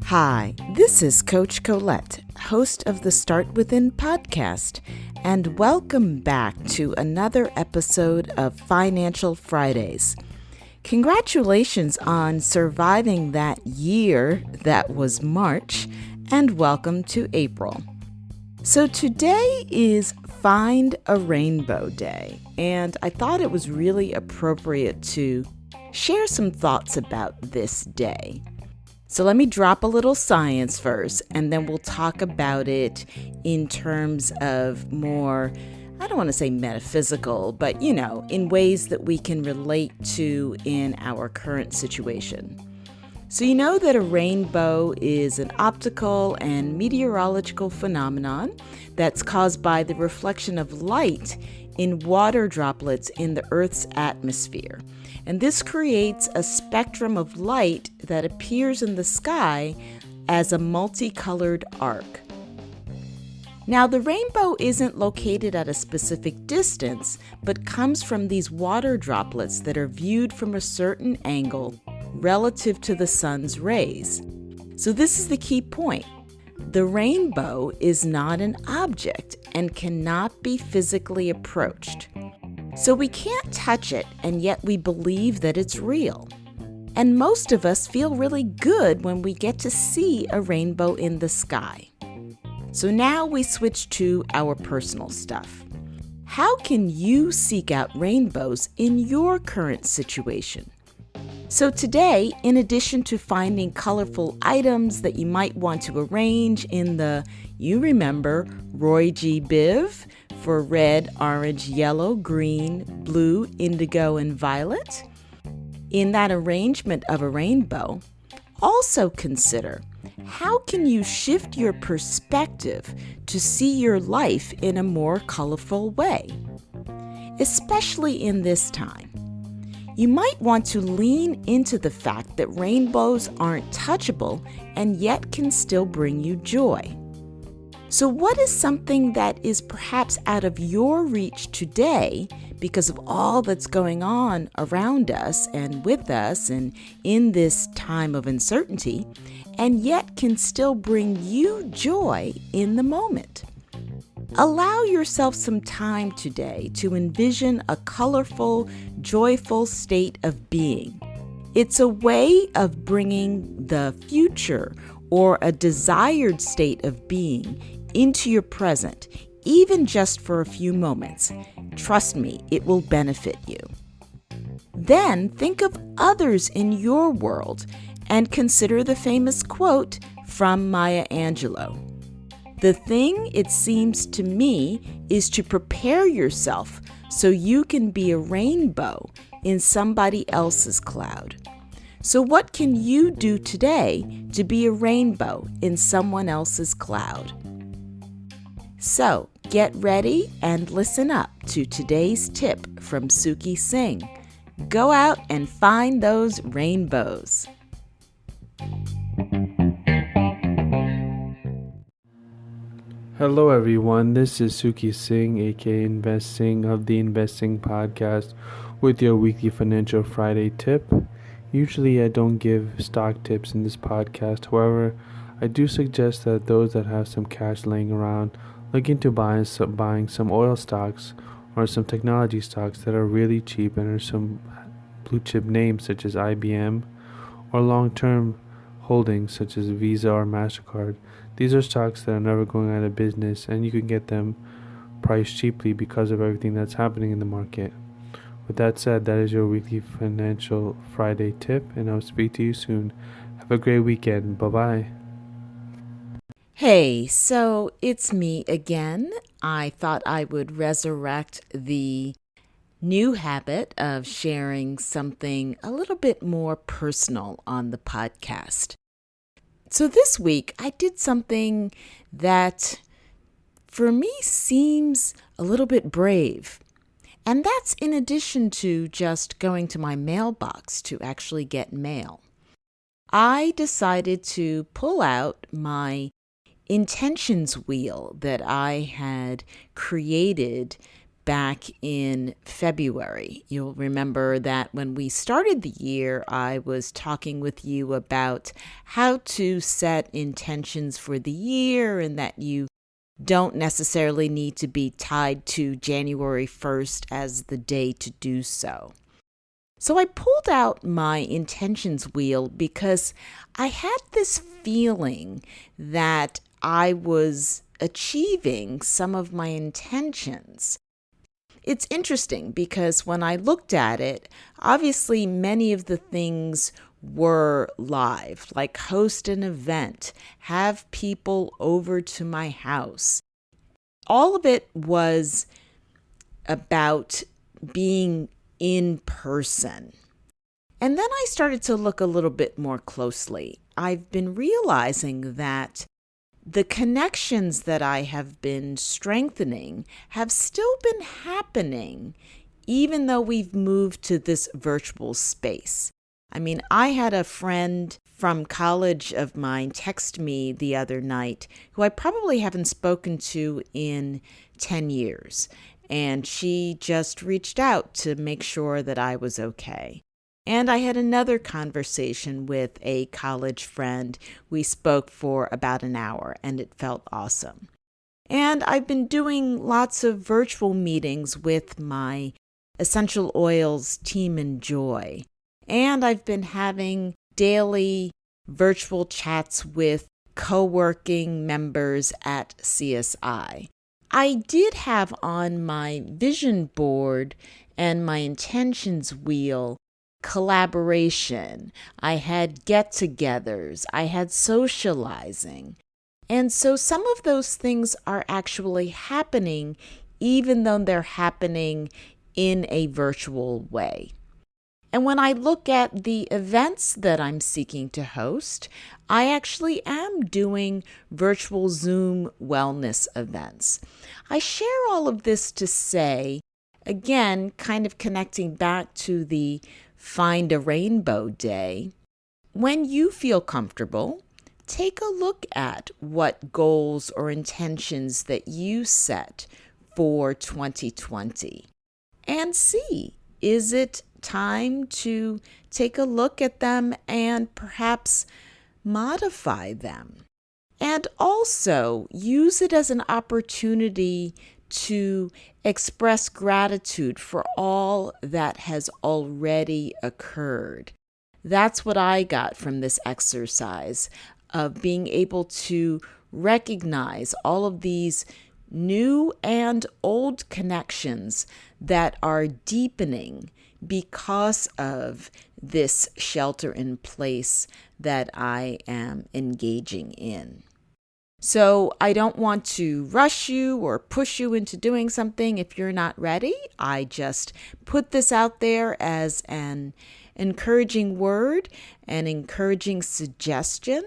Hi, this is Coach Colette, host of the Start Within podcast, and welcome back to another episode of Financial Fridays. Congratulations on surviving that year that was March, and welcome to April. So today is Find a Rainbow Day, and I thought it was really appropriate to share some thoughts about this day. So let me drop a little science first, and then we'll talk about it in terms of more, I don't want to say metaphysical, but in ways that we can relate to in our current situation. So you know that a rainbow is an optical and meteorological phenomenon that's caused by the reflection of light in water droplets in the Earth's atmosphere. And this creates a spectrum of light that appears in the sky as a multicolored arc. Now, the rainbow isn't located at a specific distance, but comes from these water droplets that are viewed from a certain angle relative to the sun's rays. So this is the key point. The rainbow is not an object and cannot be physically approached. So we can't touch it, and yet we believe that it's real. And most of us feel really good when we get to see a rainbow in the sky. So now we switch to our personal stuff. How can you seek out rainbows in your current situation? So today, in addition to finding colorful items that you might want to arrange in the, you remember, Roy G. Biv for red, orange, yellow, green, blue, indigo, and violet, in that arrangement of a rainbow, also consider how can you shift your perspective to see your life in a more colorful way, especially in this time. You might want to lean into the fact that rainbows aren't touchable and yet can still bring you joy. So what is something that is perhaps out of your reach today because of all that's going on around us and with us and in this time of uncertainty, and yet can still bring you joy in the moment? Allow yourself some time today to envision a colorful, joyful state of being. It's a way of bringing the future or a desired state of being into your present, even just for a few moments. Trust me, it will benefit you. Then think of others in your world and consider the famous quote from Maya Angelou. The thing, it seems to me, is to prepare yourself so you can be a rainbow in somebody else's cloud. So what can you do today to be a rainbow in someone else's cloud? So get ready and listen up to today's tip from Singh. Go out and find those rainbows. Hello everyone, this is Singh, aka Investing of the Investing Podcast, with your weekly Financial Friday tip. Usually I don't give stock tips in this podcast, however, I do suggest that those that have some cash laying around look into buying some oil stocks or some technology stocks that are really cheap and are some blue chip names such as IBM, or long-term holdings such as Visa or MasterCard. These are stocks that are never going out of business, and you can get them priced cheaply because of everything that's happening in the market. With that said, that is your weekly Financial Friday tip, and I'll speak to you soon. Have a great weekend. Bye-bye. Hey, so it's me again. I thought I would resurrect the new habit of sharing something a little bit more personal on the podcast. So this week, I did something that for me seems a little bit brave. And that's in addition to just going to my mailbox to actually get mail. I decided to pull out my intentions wheel that I had created back in February. You'll remember that when we started the year, I was talking with you about how to set intentions for the year and that you don't necessarily need to be tied to January 1st as the day to do so. So I pulled out my intentions wheel because I had this feeling that I was achieving some of my intentions. It's interesting because when I looked at it, obviously many of the things were live, like host an event, have people over to my house. All of it was about being in person. And then I started to look a little bit more closely. I've been realizing that the connections that I have been strengthening have still been happening, even though we've moved to this virtual space. I mean, I had a friend from college of mine text me the other night who I probably haven't spoken to in 10 years. And she just reached out to make sure that I was okay. And I had another conversation with a college friend. We spoke for about an hour, and it felt awesome. And I've been doing lots of virtual meetings with my essential oils team Enjoy. And I've been having daily virtual chats with co-working members at CSI. I did have on my vision board and my intentions wheel collaboration. I had get-togethers. I had socializing. And so some of those things are actually happening even though they're happening in a virtual way. And when I look at the events that I'm seeking to host, I actually am doing virtual Zoom wellness events. I share all of this to say, again, kind of connecting back to the Find a Rainbow Day, when you feel comfortable, take a look at what goals or intentions that you set for 2020 and see, is it time to take a look at them and perhaps modify them? And also use it as an opportunity to express gratitude for all that has already occurred. That's what I got from this exercise of being able to recognize all of these new and old connections that are deepening because of this shelter in place that I am engaging in. So I don't want to rush you or push you into doing something if you're not ready. I just put this out there as an encouraging word, an encouraging suggestion,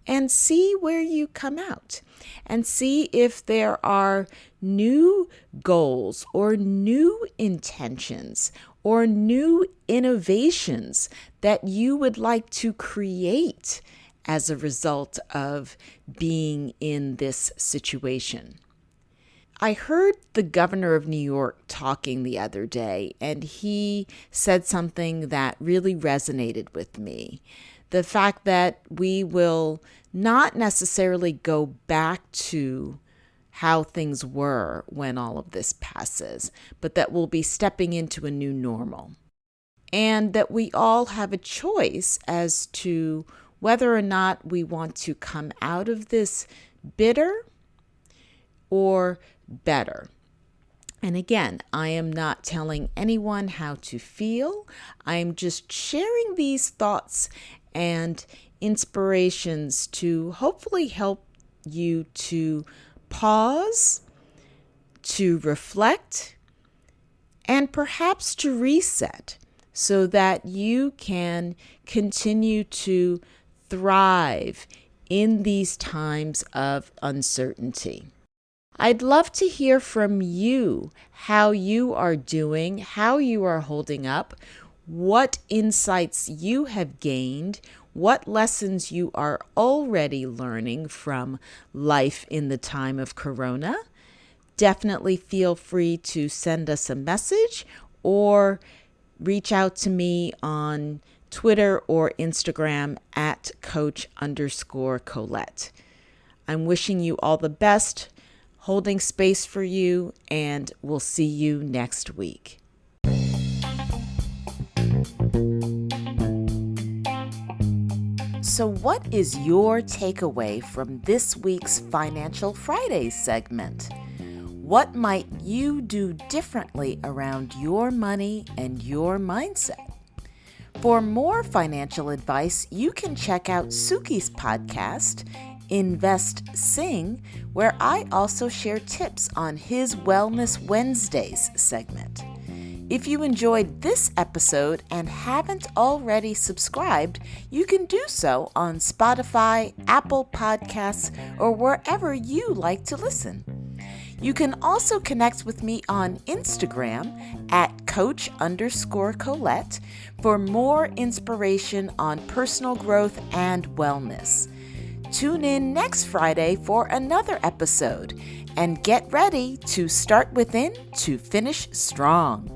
and see where you come out and see if there are new goals or new intentions or new innovations that you would like to create as a result of being in this situation. I heard the governor of New York talking the other day, and he said something that really resonated with me. The fact that we will not necessarily go back to how things were when all of this passes, but that we'll be stepping into a new normal. And that we all have a choice as to whether or not we want to come out of this bitter or better. And again, I am not telling anyone how to feel. I am just sharing these thoughts and inspirations to hopefully help you to pause, to reflect, and perhaps to reset so that you can continue to thrive in these times of uncertainty. I'd love to hear from you how you are doing, how you are holding up, what insights you have gained, what lessons you are already learning from life in the time of Corona. definitely feel free to send us a message or reach out to me on Twitter or Instagram at Coach_Colette. I'm wishing you all the best, holding space for you, and we'll see you next week. So what is your takeaway from this week's Financial Fridays segment? What might you do differently around your money and your mindset? For more financial advice, you can check out Suki's podcast, Invest Singh, where I also share tips on his Wellness Wednesdays segment. If you enjoyed this episode and haven't already subscribed, you can do so on Spotify, Apple Podcasts, or wherever you like to listen. You can also connect with me on Instagram at Coach_Colette for more inspiration on personal growth and wellness. Tune in next Friday for another episode and get ready to start within to finish strong.